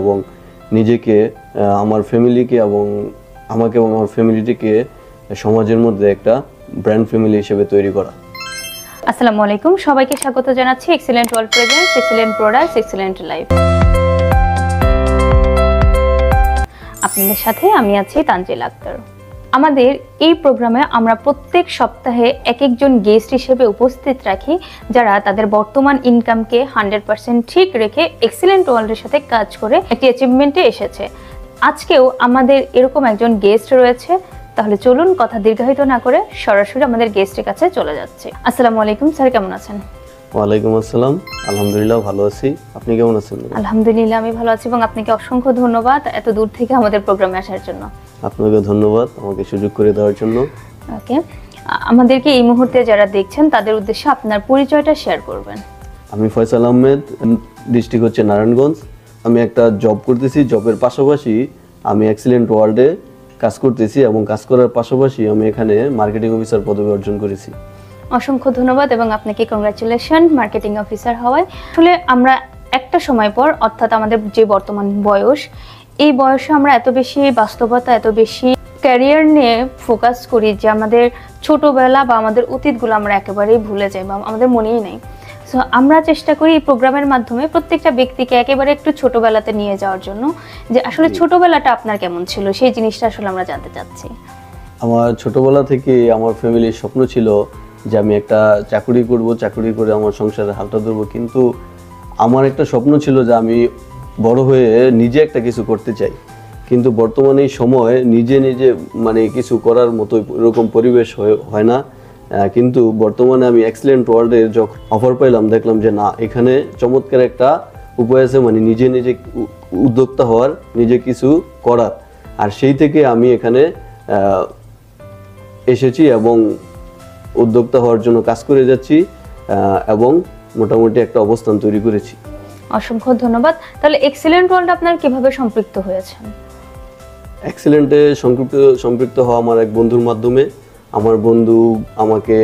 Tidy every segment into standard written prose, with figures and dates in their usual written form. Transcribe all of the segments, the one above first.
এবং নিজেকে আমার ফ্যামিলিকে এবং আমাকে এবং আমার ফ্যামিলিটিকে সমাজের মধ্যে একটা ব্র্যান্ড ফ্যামিলি হিসেবে তৈরি করা। আসসালামু আলাইকুম, সবাইকে স্বাগত জানাচ্ছি excellent world presents, excellent products, excellent life. আপনাদের সাথে আমি আছি তানজিল আক্তার। আমাদের এই প্রোগ্রামে আমরা প্রত্যেক সপ্তাহে একজন গেস্ট হিসেবে উপস্থিত রাখি যারা তাদের বর্তমান ইনকামকে 100% ঠিক রেখে এক্সিলেন্ট ওয়ার্ল্ডের সাথে কাজ করে একটি অ্যাচিভমেন্টে এসেছে। আজকেও আমাদের এরকম একজন গেস্ট রয়েছে, তাহলে চলুন কথা দীর্ঘায়িত না করে সরাসরি আমাদের গেস্টের কাছে চলে যাচ্ছে। আসসালামু আলাইকুম স্যার, কেমন আছেন? ওয়ালাইকুম আসসালাম, আলহামদুলিল্লাহ ভালো আছি। আপনি কেমন আছেন? আলহামদুলিল্লাহ আমি ভালো আছি এবং আপনাকে অসংখ্য ধন্যবাদ এত দূর থেকে আমাদের প্রোগ্রামে আসার জন্য। আপনাকে ধন্যবাদ আমাকে সুযোগ করে দেওয়ার জন্য। ওকে, আমাদেরকে এই মুহূর্তে যারা দেখছেন তাদের উদ্দেশ্যে আপনার পরিচয়টা শেয়ার করবেন। আমি ফয়সাল আহমেদ, ডিস্ট্রিক্ট হচ্ছে নারায়ণগঞ্জ। আমি একটা জব করতেছি, জবের পাশাপাশি আমি এক্সিলেন্ট ওয়ার্ল্ডে কাজ করতেছি এবং কাজ করার পাশাপাশি আমি এখানে মার্কেটিং অফিসার পদবি অর্জন করেছি। অসংখ্য ধন্যবাদ এবং আপনাকে কংগ্রাচুলেশন মার্কেটিং অফিসার হওয়ায়। আসলে আমরা একটা সময় পর, অর্থাৎ আমাদের যে বর্তমান বয়স, এই বয়সে আমরা এত বেশি বাস্তবতা, এত বেশি ক্যারিয়ার নিয়ে ফোকাস করি যে আমাদের ছোটবেলা বা আমাদের অতীতগুলো আমরা একেবারেই ভুলে যাই বা আমাদের মনেই নেই। সো আমরা চেষ্টা করি এই প্রোগ্রামের মাধ্যমে প্রত্যেকটা ব্যক্তিকে একেবারে একটু ছোটবেলাতে নিয়ে যাওয়ার জন্য, যে আসলে ছোটবেলাটা আপনার কেমন ছিল সেই জিনিসটা আসলে আমরা জানতে চাচ্ছি। আমার ছোটবেলা থেকে আমার ফ্যামিলির স্বপ্ন ছিল যে আমি একটা চাকরি করব, চাকরি করে আমার সংসারের হালটা ধরবো, কিন্তু আমার একটা স্বপ্ন ছিল যে আমি বড় হয়ে নিজে একটা কিছু করতে চাই। কিন্তু বর্তমানে এই সময় নিজে নিজে মানে কিছু করার মতো এরকম পরিবেশ হয় না। কিন্তু বর্তমানে আমি এক্সিলেন্ট ওয়ার্ল্ডের যখন অফার পাইলাম, দেখলাম যে না, এখানে চমৎকার একটা উপায় আছে, মানে নিজে নিজে উদ্যোক্তা হওয়ার, নিজে কিছু করার। আর সেই থেকে আমি এখানে এসেছি এবং উদ্যোক্তা হওয়ার জন্য কাজ করে যাচ্ছি এবং মোটামুটি একটা অবস্থান তৈরি করেছি। অসংখ্য ধন্যবাদ। তাহলে এক্সিলেন্ট ওয়ার্ল্ড আপনার কিভাবে সম্পৃক্ত হয়েছেন? এক্সিলেন্টে সম্পৃক্ত হওয়া আমার এক বন্ধুর মাধ্যমে। আমার বন্ধু আমাকে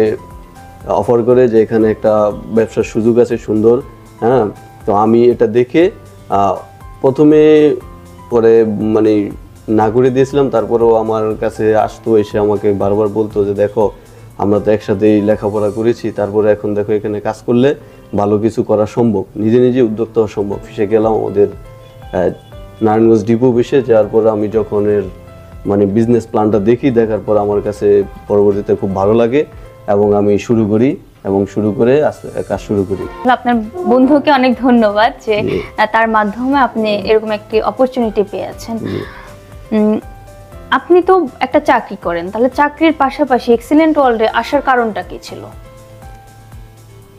অফার করে যে এখানে একটা ব্যবসার সুযোগ আছে সুন্দর, হ্যাঁ। তো আমি এটা দেখে প্রথমে পরে মানে না করে দিয়েছিলাম, তারপরেও আমার কাছে আসতো, এসে আমাকে বারবার বলতো যে দেখো আমরা তো একসাথেই লেখাপড়া করেছি, তারপরে এখন দেখো এখানে কাজ করলে ভালো কিছু করা সম্ভব, নিজে নিজে উদ্যোক্তা হওয়া সম্ভব। সে গেলাম আমাদের নারায়ণগঞ্জ ডিপো অফিসে, যাওয়ার পর আমি যখন এর মানে বিজনেস প্ল্যানটা দেখার পর আমার কাছে পরবর্তীতে খুব ভালো লাগে এবং আমি শুরু করি এবং শুরু করে কাজ শুরু করি। আপনার বন্ধুকে অনেক ধন্যবাদ যে তার মাধ্যমে আপনি এরকম একটি অপরচুনিটি পেয়েছেন। আপনি তো একটা চাকরি করেন, তাহলে চাকরির পাশাপাশি এক্সিলেন্ট ওয়ার্ল্ডে আসার কারণটা কি ছিল?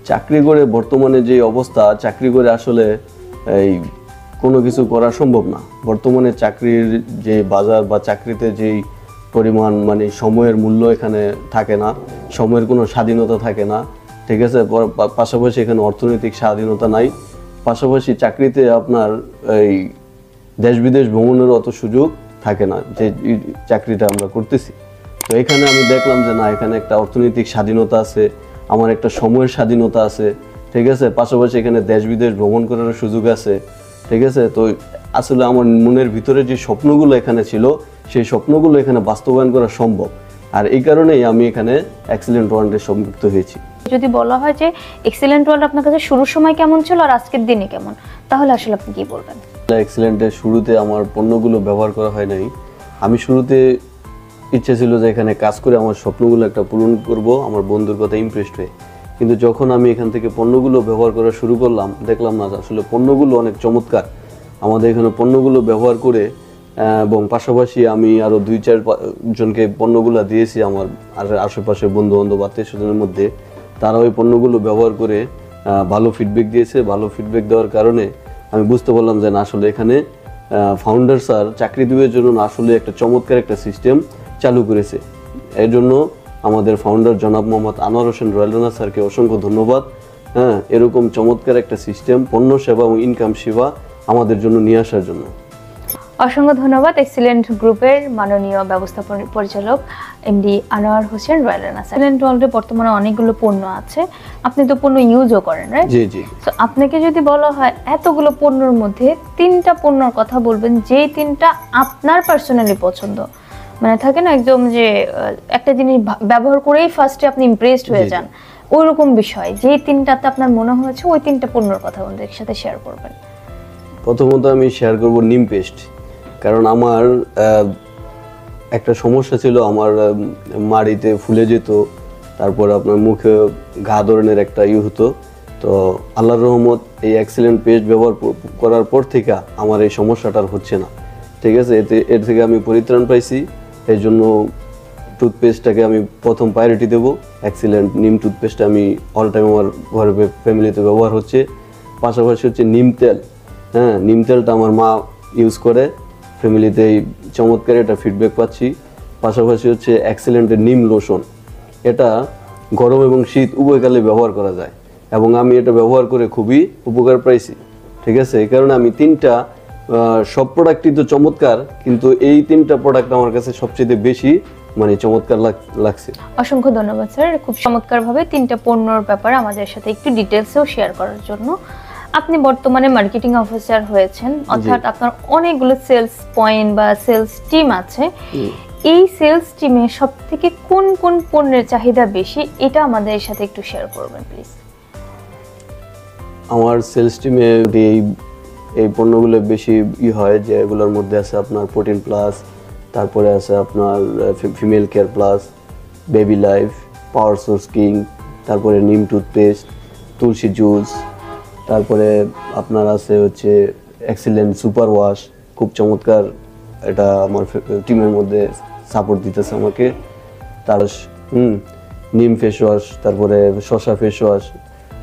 চাকরি করে বর্তমানে যে অবস্থা, চাকরি করে আসলে এই কোনো কিছু করা সম্ভব না। বর্তমানে চাকরির যে বাজার বা চাকরিতে যেই পরিমাণ মানে সময়ের মূল্য এখানে থাকে না, সময়ের কোনো স্বাধীনতা থাকে না, ঠিক আছে। পাশাপাশি এখানে অর্থনৈতিক স্বাধীনতা নাই। পাশাপাশি চাকরিতে আপনার এই দেশ বিদেশ ভ্রমণের অত সুযোগ থাকে না যে চাকরিটা আমরা করতেছি। তো এখানে আমি দেখলাম যে না, এখানে একটা অর্থনৈতিক স্বাধীনতা আছে, আমার একটা সময়ের স্বাধীনতা আছে, ঠিক আছে। পাশাপাশি এখানে দেশ বিদেশ ভ্রমণ করার সুযোগ আছে, ঠিক আছে। তো আসলে আমার মনের ভিতরে যে স্বপ্নগুলো এখানে ছিল, সেই স্বপ্নগুলো এখানে বাস্তবায়ন করা সম্ভব। আর এই কারণেই আমি এখানে এক্সিলেন্ট ওয়ার্ল্ডে সম্পৃক্ত হয়েছি। যদি বলা হয় যে এক্সিলেন্ট ওয়ার্ল্ড আপনার কাছে শুরুর সময় কেমন ছিল আর আজকের দিনে কেমন, তাহলে আসলে আপনি কি বলবেন? এক্সিলেন্টের শুরুতে আমার পণ্যগুলো ব্যবহার করা হয় নাই। আমি শুরুতে ইচ্ছে ছিল যে এখানে কাজ করে আমার স্বপ্নগুলো একটা পূরণ করব, আমার বন্ধুর কথা ইমপ্রেসড হয়ে। কিন্তু যখন আমি এখান থেকে পণ্যগুলো ব্যবহার করা শুরু করলাম, দেখলাম না আসলে পণ্যগুলো অনেক চমৎকার। আমাদের এখানে পণ্যগুলো ব্যবহার করে এবং পাশাপাশি আমি আরও 2-4 জনকে পণ্যগুলো দিয়েছি, আমার আশেপাশে বন্ধু বান্ধব আত্মীয় স্বজনের মধ্যে। তারা ওই পণ্যগুলো ব্যবহার করে ভালো ফিডব্যাক দিয়েছে। ভালো ফিডব্যাক দেওয়ার কারণে আমি বুঝতে পারলাম যে না, আসলে এখানে ফাউন্ডার স্যার চাকরি দেওয়ার জন্য আসলে একটা চমৎকার একটা সিস্টেম চালু করেছে। এর জন্য আমাদের ফাউন্ডার জনাব মোহাম্মদ আনোয়ার হোসেন রয়্যাল রানা স্যারকে অসংখ্য ধন্যবাদ। হ্যাঁ, এরকম চমৎকার একটা সিস্টেম, পণ্য সেবা এবং ইনকাম সেবা আমাদের জন্য নিয়ে আসার জন্য। অসংখ্য ধন্যবাদ এক্সিলেন্ট গ্রুপের মাননীয় ব্যবস্থাপনা পরিচালক MD Anwar Hossain royal Rana sir. Excellent ওয়ার্ল্ডে বর্তমানে অনেকগুলো পণ্য আছে, আপনি তো পণ্য ইউজও করেন, রাইট? জি জি। তো আপনাকে যদি বলা হয় এতগুলো পণ্যের মধ্যে 3টা পণ্যর কথা বলবেন, যেই 3টা আপনার পার্সোনালি পছন্দ, মানে থাকে না একদম যে একটা জিনিস ব্যবহার করেই ফার্স্টে আপনি ইমপ্রেসড হয়ে যান, ওইরকম বিষয়, যেই 3টাতে আপনার মনে হয়েছে ওই 3টা পণ্যের কথা আমাদের সাথে শেয়ার করবেন। প্রথমত আমি শেয়ার করব নিম পেস্ট, কারণ আমার একটা সমস্যা ছিল, আমার মাড়িতে ফুলে যেত, তারপর আপনার মুখে ঘা ধরনের একটা হতো। তো আল্লাহর রহমত এই এক্সিলেন্ট পেস্ট ব্যবহার করার পর থেকে আমার এই সমস্যাটা আর হচ্ছে না, ঠিক আছে। এর থেকে আমি পরিত্রাণ পাইছি। এই জন্য টুথপেস্টটাকে আমি প্রথম প্রায়োরিটি দেবো। এক্সিলেন্ট নিম টুথপেস্ট আমি অল টাইম আমার ঘরে ফ্যামিলিতে ব্যবহার হচ্ছে। পাশাপাশি হচ্ছে নিম তেল, হ্যাঁ, নিম তেলটা আমার মা ইউজ করে, ফ্যামিলিতে এই চমৎকার একটা ফিডব্যাক পাচ্ছি। পাশাপাশি হচ্ছে এক্সিলেন্টের নিম লোশন, এটা গরম এবং শীত উভয়কালে ব্যবহার করা যায় এবং আমি এটা ব্যবহার করে খুবই উপকার পাইছি, ঠিক আছে। এই কারণে আমি 3টা সব প্রোডাক্টই তো চমৎকার, কিন্তু এই 3টা প্রোডাক্ট আমার কাছে সবচেয়ে বেশি মানে চমৎকার লাগছে। অসংখ্য ধন্যবাদ স্যার, খুব চমৎকারভাবে 3টা পণ্যর ব্যাপারে আমাদের সাথে একটু ডিটেলসেও শেয়ার করার জন্য। আপনি বর্তমানে মার্কেটিং অফিসার হয়েছেন, অর্থাৎ আপনার অনেকগুলো সেলস পয়েন্ট বা সেলস টিম আছে। এই সেলস টিমে সবথেকে কোন কোন পণ্যের চাহিদা বেশি, এটা আমাদের সাথে একটু শেয়ার করবেন প্লিজ। আমার সেলস টিমে এই পণ্যগুলো বেশি হয়, যে এগুলোর মধ্যে আছে আপনার প্রোটিন প্লাস, তারপরে আছে আপনার female care plus, baby life, power source king, তারপরে নিম টুথপেস্ট, তুলসী জুস, তারপরে আপনার আছে হচ্ছে এক্সিলেন্ট সুপার ওয়াশ, খুব চমৎকার, এটা আমার টিমের মধ্যে সাপোর্ট দিতেছে আমাকে। তার নিম ফেস ওয়াশ, তারপরে শসা ফেস ওয়াশ,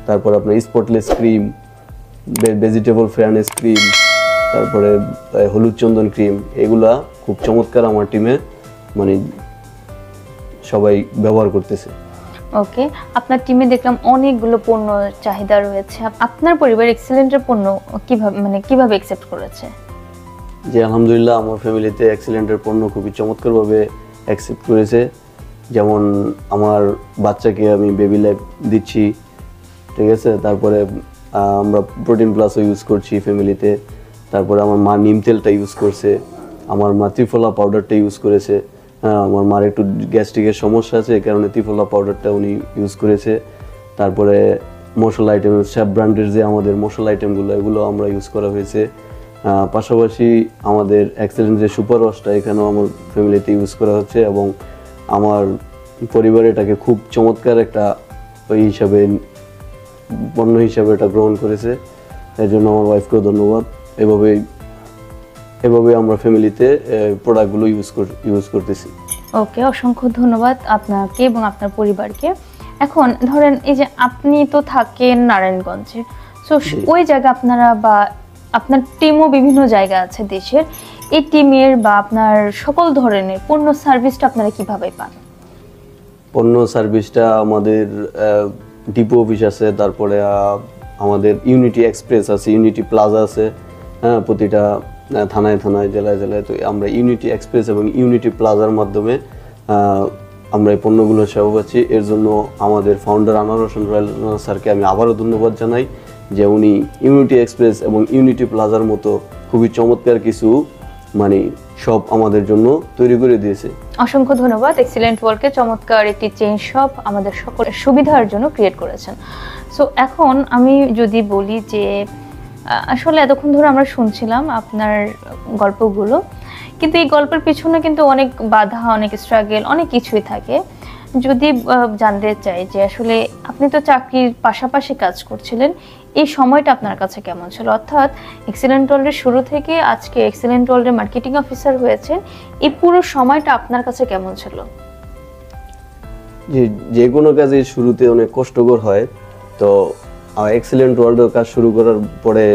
তারপরে আপনার spotless cream, vegetable fairness cream, তারপরে হলুদ চন্দন ক্রিম, এগুলা খুব চমৎকার আমার টিমে মানে সবাই ব্যবহার করতেছে। ওকে, আপনার টিমে দেখলাম অনেকগুলো পণ্য চাহিদা রয়েছে, আপনার পরিবার এক্সিলেন্টের পণ্য কিভাবে অ্যাকসেপ্ট করেছে? যে আলহামদুলিল্লাহ আমার ফ্যামিলিতে এক্সিলেন্টের পণ্য খুবই চমৎকারভাবে অ্যাকসেপ্ট করেছে। যেমন আমার বাচ্চাকে আমি বেবি লাইফ দিচ্ছি, ঠিক আছে, তারপরে আমরা প্রোটিন প্লাসও ইউজ করছি ফ্যামিলিতে, তারপরে আমার মা নিম তেলটা ইউজ করছে, আমার মা ত্রিফলা পাউডারটা ইউজ করেছে। হ্যাঁ, আমার মার একটু গ্যাস্ট্রিকের সমস্যা আছে, এই কারণে ত্রিফলা পাউডারটা উনি ইউজ করেছে। তারপরে মশলা আইটেম, শেফ ব্র্যান্ডের যে আমাদের মশলা আইটেমগুলো, এগুলো আমরা ইউজ করা হয়েছে। পাশাপাশি আমাদের এক্সেলেন্ট যে সুপার ওয়াশটা, এখানেও আমার ফ্যামিলিতে ইউজ করা হচ্ছে এবং আমার পরিবার এটাকে খুব চমৎকার একটা ওই হিসাবে পণ্য হিসাবে এটা গ্রহণ করেছে। এর জন্য আমার ওয়াইফকেও ধন্যবাদ। এভাবে আমরা ফ্যামিলিতে প্রোডাক্টগুলো ইউজ করতেছি। ওকে, অসংখ্য ধন্যবাদ আপনাকে এবং আপনার পরিবারকে। এখন ধরেন এই যে আপনি তো থাকেন নারায়ণগঞ্জে, সো ওই জায়গা আপনারা বা আপনার টিমও বিভিন্ন জায়গা আছে দেশের, এই টিমের বা আপনার সকল ধরনের পণ্য সার্ভিসটা আপনারা কিভাবে পান? পণ্য সার্ভিসটা আমাদের ডিপো অফিস আছে, তারপরে আমাদের ইউনিটি এক্সপ্রেস আছে, ইউনিটি প্লাজা আছে, হ্যাঁ, প্রতিটা থানায় থানায়, জেলায় জেলায়। তো আমরা ইউনিটি এক্সপ্রেস এবং ইউনিটি প্লাজার মাধ্যমে আমরা এই পণ্যগুলো সেবা পাচ্ছি। এর জন্য আমাদের ফাউন্ডার আনোয়ার হোসেন রয়্যাল স্যারকে আমি আবারও ধন্যবাদ জানাই, যে উনি ইউনিটি এক্সপ্রেস এবং ইউনিটি প্লাজার মতো খুবই চমৎকার কিছু মানে শপ আমাদের জন্য তৈরি করে দিয়েছে। অসংখ্য ধন্যবাদ, এক্সিলেন্ট ওয়ার্ল্ডকে চমৎকার একটি চেইন শপ আমাদের সকলের সুবিধার জন্য ক্রিয়েট করেছেন। সো এখন আমি যদি বলি যে আসলে এতক্ষণ ধরে আমরা শুনছিলাম আপনার গল্পগুলো, কিন্তু এই গল্পের পিছনে কিন্তু অনেক বাধা, অনেক স্ট্রাগল, অনেক কিছুই থাকে। যদি জানতে চাই যে আসলে আপনি তো চাকরির পাশাপাশি কাজ করছিলেন, এই সময়টা আপনার কাছে কেমন ছিল? অর্থাৎ এক্সিলেন্ট ওয়ার্ল্ডের শুরু থেকে আজকে এক্সিলেন্ট ওয়ার্ল্ডের মার্কেটিং অফিসার হয়েছেন, এই পুরো সময়টা আপনার কাছে কেমন ছিল? যে কোনো কাজে শুরুতে অনেক কষ্টকর হয়। তো এক্সিলেন্ট ওয়ার্ল্ডের কাজ শুরু করার পরে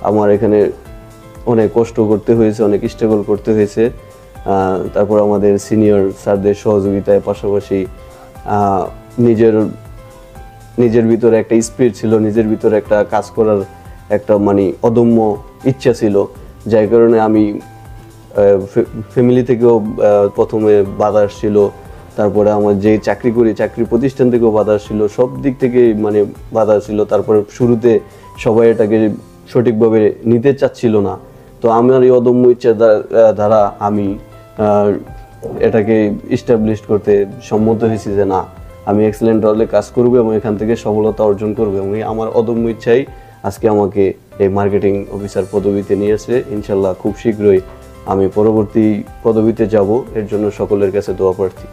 আমার এখানে অনেক কষ্ট করতে হয়েছে, অনেক স্ট্রাগল করতে হয়েছে। তারপর আমাদের সিনিয়র স্যারদের সহযোগিতায়, পাশাপাশি নিজের ভিতরে একটা স্পিরিট ছিল, নিজের ভিতরে একটা কাজ করার একটা মানে অদম্য ইচ্ছা ছিল, যার কারণে আমি ফ্যামিলি থেকেও প্রথমে বাধা আসছিল, তারপরে আমার যে চাকরি করি চাকরি প্রতিষ্ঠান থেকেও বাধা আসছিল, সব দিক থেকে মানে বাধা আসছিল। তারপরে শুরুতে সবাই এটাকে সঠিকভাবে নিতে চাচ্ছিল না। তো আমার এই অদম্য ইচ্ছার দ্বারা আমি এটাকে ইস্টাবলিশ করতে সম্মত হয়েছি যে না, আমি এক্সেলেন্ট হলে কাজ করবো এবং এখান থেকে সফলতা অর্জন করবো। এবং আমার অদম্য ইচ্ছাই আজকে আমাকে এই মার্কেটিং অফিসার পদবিতে নিয়ে আসে। ইনশাল্লাহ খুব শীঘ্রই আমি পরবর্তী পদবিতে যাব, এর জন্য সকলের কাছে দোয়া প্রার্থী।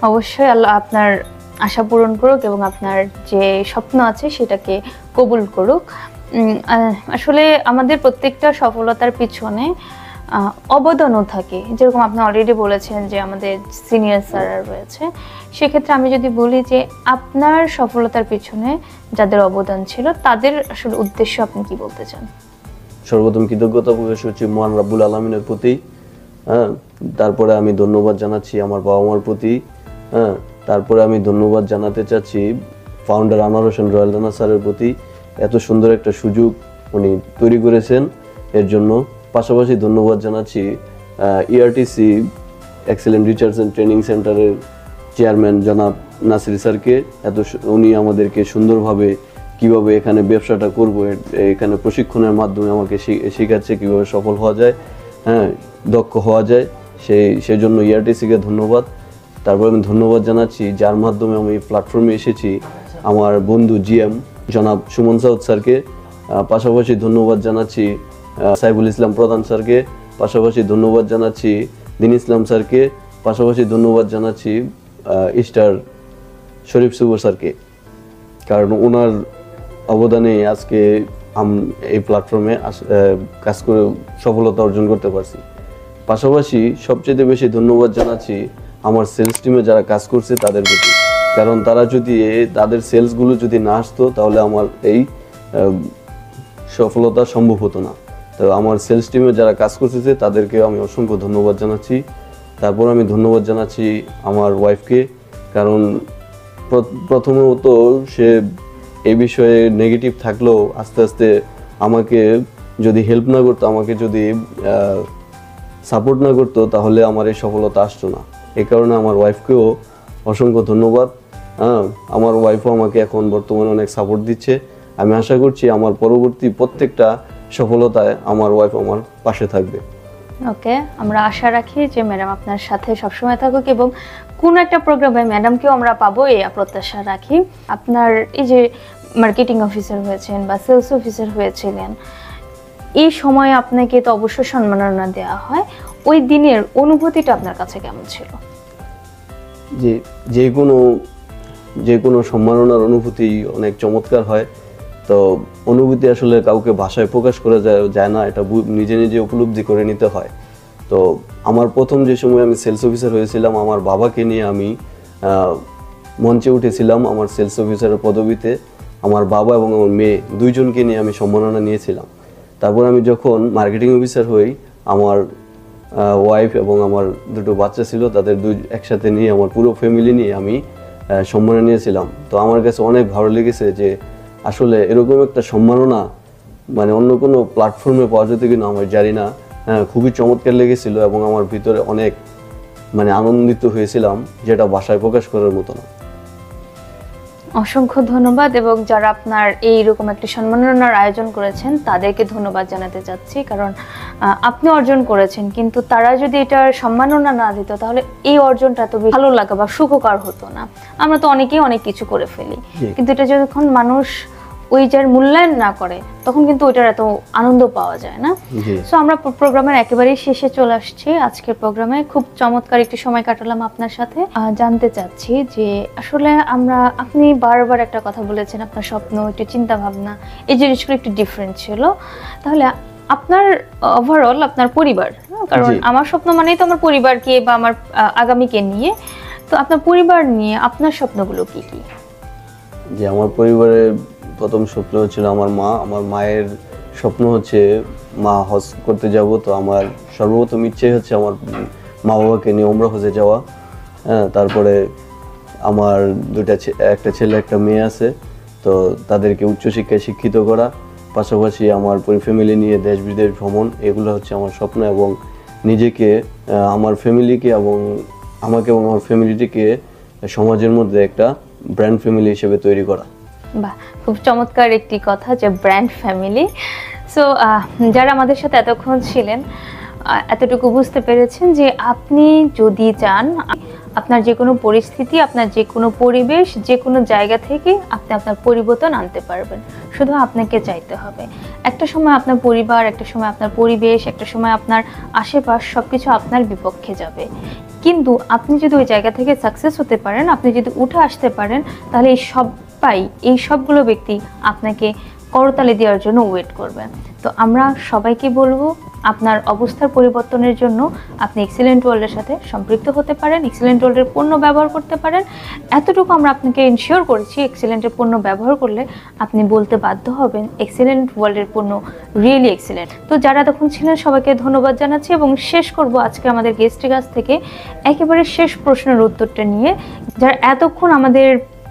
অবশ্যই আল্লাহ আপনার আশা পূরণ করুক এবং আপনার যে স্বপ্ন আছে সেটাকে কবুল করুক। আসলে আমাদের প্রত্যেকটা সফলতার পিছনে অবদানও থাকে, যেরকম আপনি অলরেডি বলেছেন যে আমাদের সিনিয়র স্যাররা রয়েছে। সেক্ষেত্রে আমি যদি বলি যে আপনার সফলতার পিছনে যাদের অবদান ছিল তাদের আসলে উদ্দেশ্য আপনি কি বলতে চান? সর্বপ্রথম কৃতজ্ঞতা প্রকাশ করছি মহান রাব্বুল আলামিনের প্রতি। হ্যাঁ, তারপরে আমি ধন্যবাদ জানাচ্ছি আমার বাবা মার প্রতি। হ্যাঁ, তারপরে আমি ধন্যবাদ জানাতে চাচ্ছি ফাউন্ডার আনোয়ার হোসেন রয়্যাল রানা স্যারের প্রতি। এত সুন্দর একটা সুযোগ উনি তৈরি করেছেন এর জন্য। পাশাপাশি ধন্যবাদ জানাচ্ছি ইআরটিসি এক্সেলেন্ট রিসার্চ অ্যান্ড ট্রেনিং সেন্টারের চেয়ারম্যান জনাব নাসির স্যারকে। উনি আমাদেরকে সুন্দরভাবে কিভাবে এখানে ব্যবসাটা করব এখানে প্রশিক্ষণের মাধ্যমে আমাকে শেখাচ্ছে কিভাবে সফল হওয়া যায়, হ্যাঁ, দক্ষ হওয়া যায়। সেজন্য ইআরটিসিকে ধন্যবাদ। তারপর আমি ধন্যবাদ জানাচ্ছি যার মাধ্যমে আমি এই প্ল্যাটফর্মে এসেছি, আমার বন্ধু জিএম জনাব সুমন সাউদ স্যারকে। পাশাপাশি ধন্যবাদ জানাচ্ছি সাইফুল ইসলাম প্রধান স্যারকে। পাশাপাশি ধন্যবাদ জানাচ্ছি দিন ইসলাম স্যারকে। পাশাপাশি ধন্যবাদ জানাচ্ছি স্টার শরীফ শুভ স্যারকে, কারণ ওনার অবদানে আজকে এই প্ল্যাটফর্মে কাজ করে সফলতা অর্জন করতে পারছি। পাশাপাশি সবচেয়ে বেশি ধন্যবাদ জানাচ্ছি আমার সেলস টিমে যারা কাজ করছে তাদের প্রতি, কারণ তারা যদি তাদের সেলসগুলো যদি না আসতো তাহলে আমার এই সফলতা সম্ভব হতো না। তো আমার সেলস টিমে যারা কাজ করতেছে তাদেরকে আমি অসংখ্য ধন্যবাদ জানাচ্ছি। তারপর আমি ধন্যবাদ জানাচ্ছি আমার ওয়াইফকে, কারণ প্রথমত সে এই বিষয়ে নেগেটিভ থাকলেও আস্তে আস্তে আমাকে যদি হেল্প না করতো, আমাকে যদি সাপোর্ট না করতো তাহলে আমার এই সফলতা আসতো না। এই কারণে আমার ওয়াইফকেও অসংখ্য ধন্যবাদ। আমার ওয়াইফও আমাকে এখন বর্তমানে অনেক সাপোর্ট দিচ্ছে। আমি আশা করছি আমার পরবর্তী প্রত্যেকটা সফলতায় আমার ওয়াইফ আমার পাশে থাকবে। ওকে, আমরা আশা রাখি যে ম্যাডাম আপনার সাথে সবসময় থাকুক এবং কোনো একটা প্রোগ্রামে ম্যাডামকেও আমরা পাবো এই প্রত্যাশা রাখি। আপনার এই যে মার্কেটিং অফিসার হয়েছেন বা সেলস অফিসার হয়েছিলেন, এই সময়ে আপনাকে তো অবশ্যই সম্মাননা দেওয়া হয়, ওই দিনের অনুভূতিটা আপনার কাছে কেমন ছিল? যে কোনো সম্মাননার অনুভূতি অনেক চমৎকার হয়। তো অনুভূতি আসলে কাউকে ভাষায় প্রকাশ করা যায় না, এটা নিজে নিজে উপলব্ধি করে নিতে হয়। তো আমার প্রথম যে সময় আমি সেলস অফিসার হয়েছিলাম, আমার বাবাকে নিয়ে আমি মঞ্চে উঠেছিলাম আমার সেলস অফিসারের পদবিতে। আমার বাবা এবং আমার মেয়ে দুইজনকে নিয়ে আমি সম্মাননা নিয়েছিলাম। তারপর আমি যখন মার্কেটিং অফিসার হই, আমার ওয়াইফ এবং আমার দুটো বাচ্চা ছিল, তাদের একসাথে নিয়ে আমার পুরো ফ্যামিলি নিয়ে আমি সম্মাননা নিয়েছিলাম। তো আমার কাছে অনেক ভালো লেগেছে যে আসলে এরকম একটা সম্মাননা মানে অন্য কোনো প্ল্যাটফর্মে পাওয়া যেত কিনা আমার জানি না। খুবই চমৎকার লেগেছিল এবং আমার ভিতরে অনেক মানে আনন্দিত হয়েছিলাম, যেটা ভাষায় প্রকাশ করার মতো না। অসংখ্য ধন্যবাদ। এবং যারা আপনার এইরকম একটি সম্মাননার আয়োজন করেছেন তাদেরকে ধন্যবাদ জানাতে চাচ্ছি, কারণ আপনি অর্জন করেছেন, কিন্তু তারা যদি এটার সম্মাননা না দিত তাহলে এই অর্জনটা তো ভালো লাগা বা সুখকর হতো না। আমরা তো অনেকেই অনেক কিছু করে ফেলি, কিন্তু এটা যখন মানুষ ওই যার মূল্যায়ন না করে তখন কিন্তু ওইটার এত আনন্দ পাওয়া যায় না। সো আমরা প্রোগ্রামের একেবারেই শেষে চলে আসছি। আজকের প্রোগ্রামে খুব চমৎকার একটি সময় কাটালাম আপনার সাথে। জানতে চাচ্ছি যে আসলে আপনি বারবার একটা কথা বলেছেন, আপনার স্বপ্ন, একটু চিন্তা ভাবনা, এই জিনিসগুলো একটু ডিফারেন্ট ছিল। তাহলে আপনার ওভারঅল আপনার পরিবার, কারণ আমার স্বপ্ন মানেই তো আমার পরিবারকে বা আমার আগামীকে নিয়ে, তো আপনার পরিবার নিয়ে আপনার স্বপ্নগুলো কি কি? যে আমার পরিবারের প্রথম স্বপ্ন হচ্ছিল আমার মা। আমার মায়ের স্বপ্ন হচ্ছে মা হজ করতে যাব। তো আমার সর্বপ্রথম ইচ্ছে হচ্ছে আমার মা বাবাকে নিয়ে ওমরা হজে যাওয়া। তারপরে আমার একটা ছেলে একটা মেয়ে আছে, তো তাদেরকে উচ্চশিক্ষায় শিক্ষিত করা। পাশাপাশি আমার ফ্যামিলি নিয়ে দেশ বিদেশ ভ্রমণ, এগুলো হচ্ছে আমার স্বপ্ন। এবং নিজেকে আমার ফ্যামিলিকে এবং আমাকে এবং আমার ফ্যামিলিটিকে সমাজের মধ্যে একটা ব্র্যান্ড ফ্যামিলি হিসেবে তৈরি করা। বাহ, খুব চমৎকার একটি কথা যে ব্র্যান্ড ফ্যামিলি। সো যারা আমাদের সাথে এতক্ষণ ছিলেন এতটুকু বুঝতে পেরেছেন যে আপনি যদি চান আপনার যে কোনো পরিস্থিতি, আপনার যে কোনো পরিবেশ, যে কোনো জায়গা থেকে আপনি আপনার পরিবর্তন আনতে পারবেন, শুধু আপনাকে চাইতে হবে। একটা সময় আপনার পরিবার, একটা সময় আপনার পরিবেশ, একটা সময় আপনার আশেপাশ সব কিছু আপনার বিপক্ষে যাবে, কিন্তু আপনি যদি ওই জায়গা থেকে সাকসেস হতে পারেন, আপনি যদি উঠে আসতে পারেন, তাহলে এই সবগুলো ব্যক্তি আপনাকে করতালি দেওয়ার জন্য ওয়েট করবেন। তো আমরা সবাইকে বলবো আপনার অবস্থার পরিবর্তনের জন্য আপনি এক্সিলেন্ট ওয়ার্ল্ডের সাথে সম্পৃক্ত হতে পারেন, এক্সিলেন্ট ওয়ার্ল্ডের পণ্য ব্যবহার করতে পারেন। এতটুকু আমরা আপনাকে ইনশিওর করেছি, এক্সিলেন্টের পণ্য ব্যবহার করলে আপনি বলতে বাধ্য হবেন এক্সিলেন্ট ওয়ার্ল্ডের পণ্য রিয়েলি এক্সিলেন্ট। তো যারা তখন ছিলেন সবাইকে ধন্যবাদ জানাচ্ছি এবং শেষ করব আজকে আমাদের গেস্টের কাছ থেকে একেবারে শেষ প্রশ্নের উত্তরটা নিয়ে। যারা এতক্ষণ আমাদের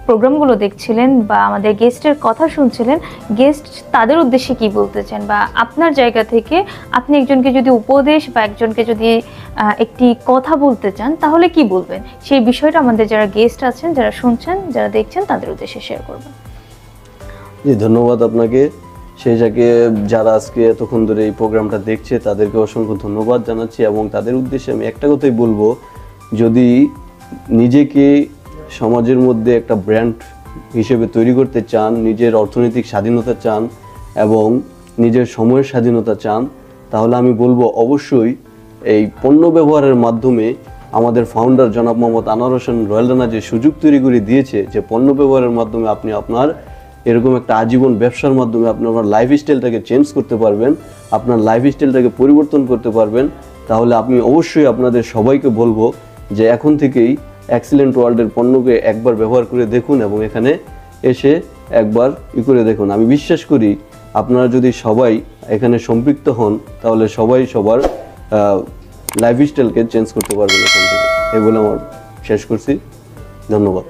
প্রোগ্রামগুলো দেখছিলেন বা আমাদের গেস্টের কথা শুনছিলেন, গেস্ট তাদের উদ্দেশ্যে কি বলতে চান, বা আপনার জায়গা থেকে আপনি একজনকে যদি উপদেশ বা একজনকে যদি একটি কথা বলতে চান তাহলে কি বলবেন, সেই বিষয়টা আমাদের যারা গেস্ট আছেন, যারা শুনছেন, যারা দেখছেন তাদের উদ্দেশ্যে শেয়ার করবেন। জি, ধন্যবাদ আপনাকে। সেই জায়গায় যারা আজকে এতক্ষণ ধরে এই প্রোগ্রামটা দেখছে তাদেরকে অসংখ্য ধন্যবাদ জানাচ্ছি এবং তাদের উদ্দেশ্যে আমি একটা কথাই বলবো, যদি নিজেকে সমাজের মধ্যে একটা ব্র্যান্ড হিসেবে তৈরি করতে চান, নিজের অর্থনৈতিক স্বাধীনতা চান এবং নিজের সময়ের স্বাধীনতা চান, তাহলে আমি বলবো অবশ্যই এই পণ্য ব্যবহারের মাধ্যমে আমাদের ফাউন্ডার জনাব মোহাম্মদ আনোয়ার হোসেন রয়্যাল রানা যে সুযোগ তৈরি করে দিয়েছে, যে পণ্য ব্যবহারের মাধ্যমে আপনি আপনার এরকম একটা আজীবন ব্যবসার মাধ্যমে আপনি আপনার লাইফস্টাইলটাকে চেঞ্জ করতে পারবেন, আপনার লাইফস্টাইলটাকে পরিবর্তন করতে পারবেন, তাহলে আমি অবশ্যই আপনাদের সবাইকে বলবো যে এখন থেকেই এক্সিলেন্ট ওয়ার্ল্ডের পণ্যকে একবার ব্যবহার করে দেখুন এবং এখানে এসে একবার করে দেখুন। আমি বিশ্বাস করি আপনারা যদি সবাই এখানে সম্পৃক্ত হন তাহলে সবাই সবার লাইফস্টাইলকে চেঞ্জ করতে পারবেন এখান থেকে। এই বলে আমার শেষ করছি। ধন্যবাদ,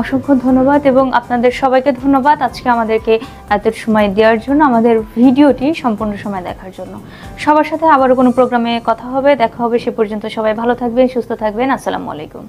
অসংখ্য ধন্যবাদ এবং আপনাদের সবাইকে ধন্যবাদ আজকে আমাদেরকে এত সময় দেওয়ার জন্য, আমাদের ভিডিওটি সম্পূর্ণ সময় দেখার জন্য। সবার সাথে আবারও কোনো প্রোগ্রামে কথা হবে, দেখা হবে। সে পর্যন্ত সবাই ভালো থাকবেন, সুস্থ থাকবেন। আসসালামু আলাইকুম।